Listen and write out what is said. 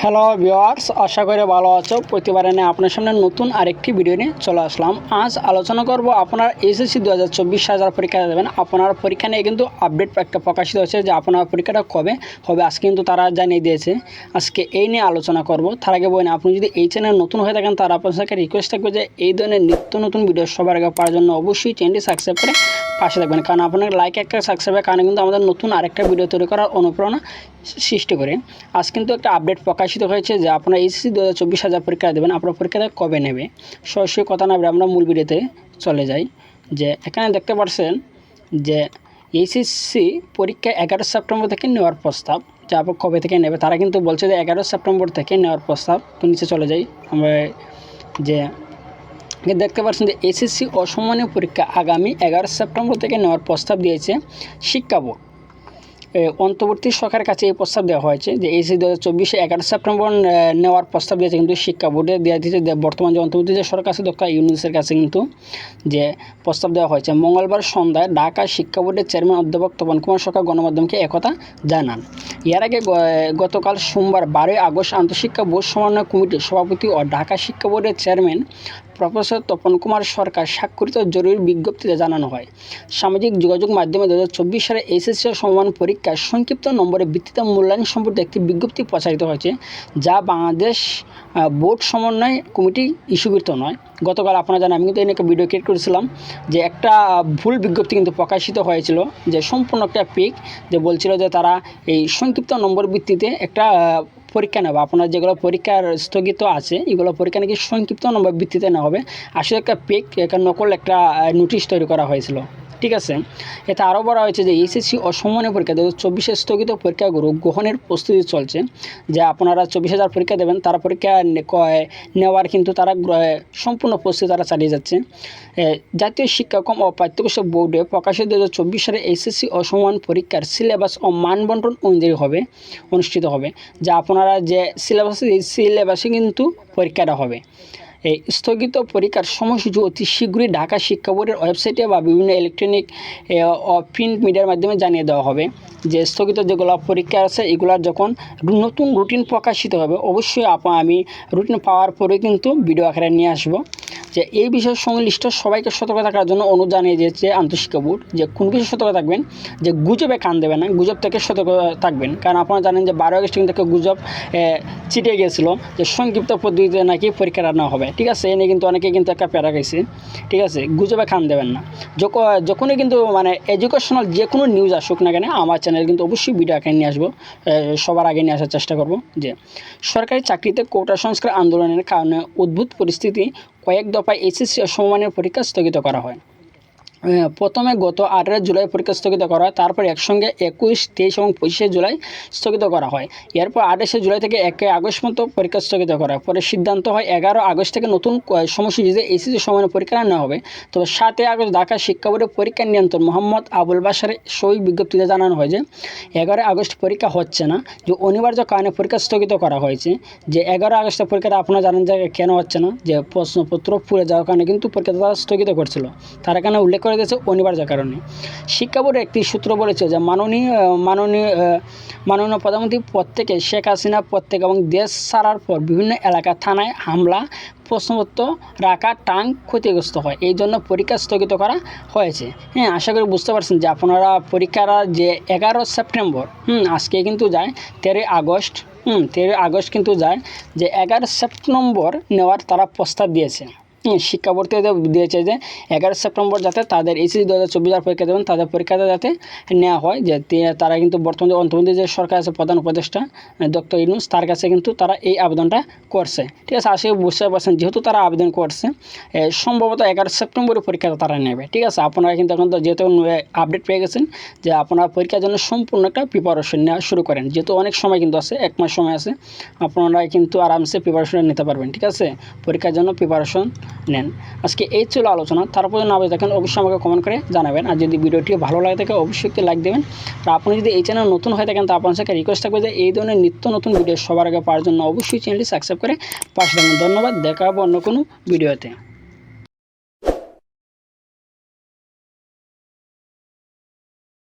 Hello viewers, আশা করি ভালো আছো। প্রতিবারে নিয়ে আপনার সামনে নতুন আরেকটি ভিডিও নিয়ে চলে আসলাম। আজ আলোচনা করব আপনার এসএসসি 2024 হাজার পরীক্ষা দেবেন। আপনার পরীক্ষা নিয়ে কিন্তু আপডেট একটা প্রকাশিত হয়েছে যে আপনার পরীক্ষাটা কবে হবে। আজকে কিন্তু তারা জানিয়ে দিয়েছে। আজকে এই নিয়ে আলোচনা করব। তার আগে বলি, আপনি যদি এই চ্যানেল নতুন হয়ে থাকেন তার আপনার সাথে রিকোয়েস্ট থাকবে যে এই ধরনের নিত্য নতুন ভিডিও সবার আগে পাওয়ার জন্য অবশ্যই চ্যানেলটি সাবস্ক্রাইব করে পাশে থাকবেন, কারণ আপনার লাইক একটা সাবস্ক্রাইবের কারণে কিন্তু আমাদের নতুন আরেকটা ভিডিও তৈরি করার অনুপ্রেরণা সৃষ্টি করে। আজ কিন্তু একটা আপডেট প্রকাশিত হয়েছে যে আপনারা এসএসসি 2024 হাজার পরীক্ষা দেবেন। আপনার পরীক্ষাটা কবে নেবে, সরাসরি কথা না বলে আমরা মূল ভিডিওতে চলে যাই। যে এখানে দেখতে পাচ্ছেন যে এসএসসি পরীক্ষা 11 সেপ্টেম্বর থেকে নেওয়ার প্রস্তাব। যে আপনার কবে থেকে নেবে তারা কিন্তু বলছে যে 11 সেপ্টেম্বর থেকে নেওয়ার প্রস্তাব। তো নিচে চলে যাই আমরা। যে দেখতে পাচ্ছেন যে এসএসসি অসমমানীয় পরীক্ষা আগামী 11 সেপ্টেম্বর থেকে নেওয়ার প্রস্তাব দিয়েছে শিক্ষা বোর্ড। অন্তর্বর্তী সরকারের কাছে এই প্রস্তাব দেওয়া হয়েছে যে এসএসসি 2024 11 সেপ্টেম্বর নেওয়ার প্রস্তাব দিয়েছে কিন্তু শিক্ষা বোর্ডে দেওয়া দিয়েছে। বর্তমান যে অন্তর্বর্তী যে সরকার আছে ডক্টর ইউনূসের কাছে কিন্তু যে প্রস্তাব দেওয়া হয়েছে। মঙ্গলবার সন্ধ্যায় ঢাকা শিক্ষা বোর্ডের চেয়ারম্যান অধ্যাপক তপন কুমার সরকার গণমাধ্যমকে একথা জানান। এর আগে গতকাল সোমবার 12 আগস্ট আন্তঃশিক্ষা বোর্ড সমন্বয় কমিটির সভাপতি ও ঢাকা শিক্ষা বোর্ডের চেয়ারম্যান প্রফেসর তপন কুমার সরকার স্বাক্ষরিত জরুরি বিজ্ঞপ্তিতে জানানো হয়, সামাজিক যোগাযোগ মাধ্যমে 2024 সালে এসএসসি সমমান পরীক্ষার সংক্ষিপ্ত নম্বরের ভিত্তিতে মূল্যায়ন সম্পর্কে একটি বিজ্ঞপ্তি প্রচারিত হয়েছে, যা বাংলাদেশ বোর্ড সমন্বয় কমিটি ইস্যুকৃত নয়। গতকাল আপনারা জানেন, আমি কিন্তু এই নিয়ে ভিডিও ক্রিয়েট করেছিলাম যে একটা ভুল বিজ্ঞপ্তি কিন্তু প্রকাশিত হয়েছিল, যে সম্পূর্ণ একটা পিক যে বলছিল যে তারা এই সংক্ষিপ্ত নম্বর ভিত্তিতে একটা পরীক্ষা নেবে। আপনার যেগুলো পরীক্ষার স্থগিত আছে এগুলো পরীক্ষা নাকি সংক্ষিপ্ত নম্বর ভিত্তিতে না হবে। আসলে একটা পেক একটা নকল একটা নোটিশ তৈরি করা হয়েছিল, ঠিক আছে। এতে আরও বলা হয়েছে যে এসএসসি অসমমানীয় পরীক্ষা 2024 স্থগিত পরীক্ষাগুলো গ্রহণের প্রস্তুতি চলছে। যে আপনারা 24,000 পরীক্ষা দেবেন, তারা পরীক্ষা নেওয়ার কিন্তু তারা সম্পূর্ণ প্রস্তুতি তারা চালিয়ে যাচ্ছে। জাতীয় শিক্ষাক্রম ও পাঠ্যপুস্তক বোর্ডে প্রকাশিত 2024 সালে এসএসসি অসমমান পরীক্ষার সিলেবাস ও মানবন্টন অনুযায়ী অনুষ্ঠিত হবে। যা আপনারা যে সিলেবাস এই সিলেবাসে কিন্তু পরীক্ষাটা হবে। এই স্থগিত পরীক্ষার সময়সূচি অতি শীঘ্রই ঢাকা শিক্ষা বোর্ডের ওয়েবসাইটে বা বিভিন্ন ইলেকট্রনিক ও প্রিন্ট মিডিয়ার মাধ্যমে জানিয়ে দেওয়া হবে। যে স্থগিত যেগুলো পরীক্ষা আছে এগুলার যখন নতুন রুটিন প্রকাশিত হবে অবশ্যই আমি রুটিন পাওয়ার পরে কিন্তু ভিডিও আকারে নিয়ে আসবো। যে এই বিষয়ে সংশ্লিষ্ট সবাইকে সতর্ক থাকার জন্য অনুরোধ জানিয়ে দিয়েছে আন্তঃশিক্ষা বোর্ড। যে কোন বিষয়ে সতর্ক থাকবেন, যে গুজবে কান দেবেন না, গুজব থেকে সতর্ক থাকবেন। কারণ আপনারা জানেন যে 12 আগস্ট থেকে গুজব চিটে গিয়েছিল যে সংক্ষিপ্ত পদ্ধতিতে নাকি পরীক্ষা নেওয়া হবে, ঠিক আছে। এনে কিন্তু অনেকে কিন্তু একটা প্যারা গেছে, ঠিক আছে। গুজবে কান দেবেন না। যখনই কিন্তু মানে এডুকেশনাল যে কোনো নিউজ আসুক না কেন আমার চ্যানেল কিন্তু অবশ্যই ভিডিও আকারে নিয়ে আসবো, সবার আগে নিয়ে আসার চেষ্টা করব। যে সরকারি চাকরিতে কোটা সংস্কার আন্দোলনের কারণে উদ্ভূত পরিস্থিতি কয়েক দফায় এসএসসি সমমানের পরীক্ষা স্থগিত করা হয়। প্রথমে গত 18 জুলাই পরীক্ষা স্থগিত করা হয়, তারপর একসঙ্গে 21, 23 এবং 25 জুলাই স্থগিত করা হয়। এরপর 28 জুলাই থেকে 1 আগস্ট মতো পরীক্ষা স্থগিত করা হয়। পরে সিদ্ধান্ত হয় 11 আগস্ট থেকে নতুন সময়সূচিতে এসএসসি সমমানের পরীক্ষা নেওয়া হবে। তবে 7 আগস্ট ঢাকা শিক্ষা বোর্ডের পরীক্ষা নিয়ন্ত্রক মোহাম্মদ আবুল বাশারের সই বিজ্ঞপ্তিতে জানানো হয় যে 11 আগস্ট পরীক্ষা হচ্ছে না, যে অনিবার্য কারণে পরীক্ষা স্থগিত করা হয়েছে। যে 11 আগস্টের পরীক্ষাটা আপনারা জানেন যে কেন হচ্ছে না, যে প্রশ্নপত্র পুড়ে যাওয়ার কারণে কিন্তু পরীক্ষাটা তারা স্থগিত করছিল, তার এখানে উল্লেখ করে দিয়েছে অনিবার্য কারণে। শিক্ষা বোর্ডের একটি সূত্র বলেছে যে মাননীয় প্রধানমন্ত্রী পদ থেকে শেখ হাসিনা পদ থেকে এবং দেশ ছাড়ার পর বিভিন্ন এলাকা থানায় হামলা, প্রশ্নপত্র রাখা, ট্যাঙ্ক ক্ষতিগ্রস্ত হয়, এই জন্য পরীক্ষা স্থগিত করা হয়েছে। হ্যাঁ, আশা করি বুঝতে পারছেন যে আপনারা পরীক্ষারা যে 11 সেপ্টেম্বর আজকে কিন্তু যায় 13 আগস্ট 13 আগস্ট কিন্তু যায় যে 11 সেপ্টেম্বর নেওয়ার তারা প্রস্তাব দিয়েছে। শিক্ষা বোর্ড থেকে দিয়েছে যে 11 সেপ্টেম্বর যাতে তাদের এসএসসি 2024 পরীক্ষা দেবেন তাদের পরীক্ষাটা যাতে নেওয়া হয়। যে তারা কিন্তু বর্তমানে অন্তর্বর্তী যে সরকার আছে প্রধান উপদেষ্টা ডক্টর ইউনূস, তার কাছে কিন্তু তারা এই আবেদনটা করছে, ঠিক আছে। আশা বুঝতে পারছেন যেহেতু তারা আবেদন করছে সম্ভবত 11 সেপ্টেম্বরের পরীক্ষাটা তারা নেবে, ঠিক আছে। আপনারা কিন্তু এখন তো যেহেতু আপডেট পেয়ে গেছেন যে আপনারা পরীক্ষার জন্য সম্পূর্ণ একটা প্রিপারেশন নেওয়া শুরু করেন, যেহেতু অনেক সময় কিন্তু আছে, 1 মাস সময় আছে, আপনারা কিন্তু আরামসে প্রিপারেশন নিতে পারবেন, ঠিক আছে। পরীক্ষার জন্য প্রিপারেশন নেন। আজকে এই ছিল আলোচনা। তারপর না দেখেন অবশ্যই আমাকে কমেন্ট করে জানাবেন। আর যদি ভিডিওটি ভালো লাগে থাকে অবশ্যই একটি লাইক দেবেন। আর আপনি যদি এই চ্যানেল নতুন হয়ে থাকেন তা আপনার সাথে রিকোয়েস্ট থাকবে যে এই ধরনের নিত্য নতুন ভিডিও সবার আগে পাওয়ার জন্য অবশ্যই চ্যানেলটি সাবস্ক্রাইব করে পাশে থাকবেন। ধন্যবাদ, দেখা হবে অন্য কোনো ভিডিওতে।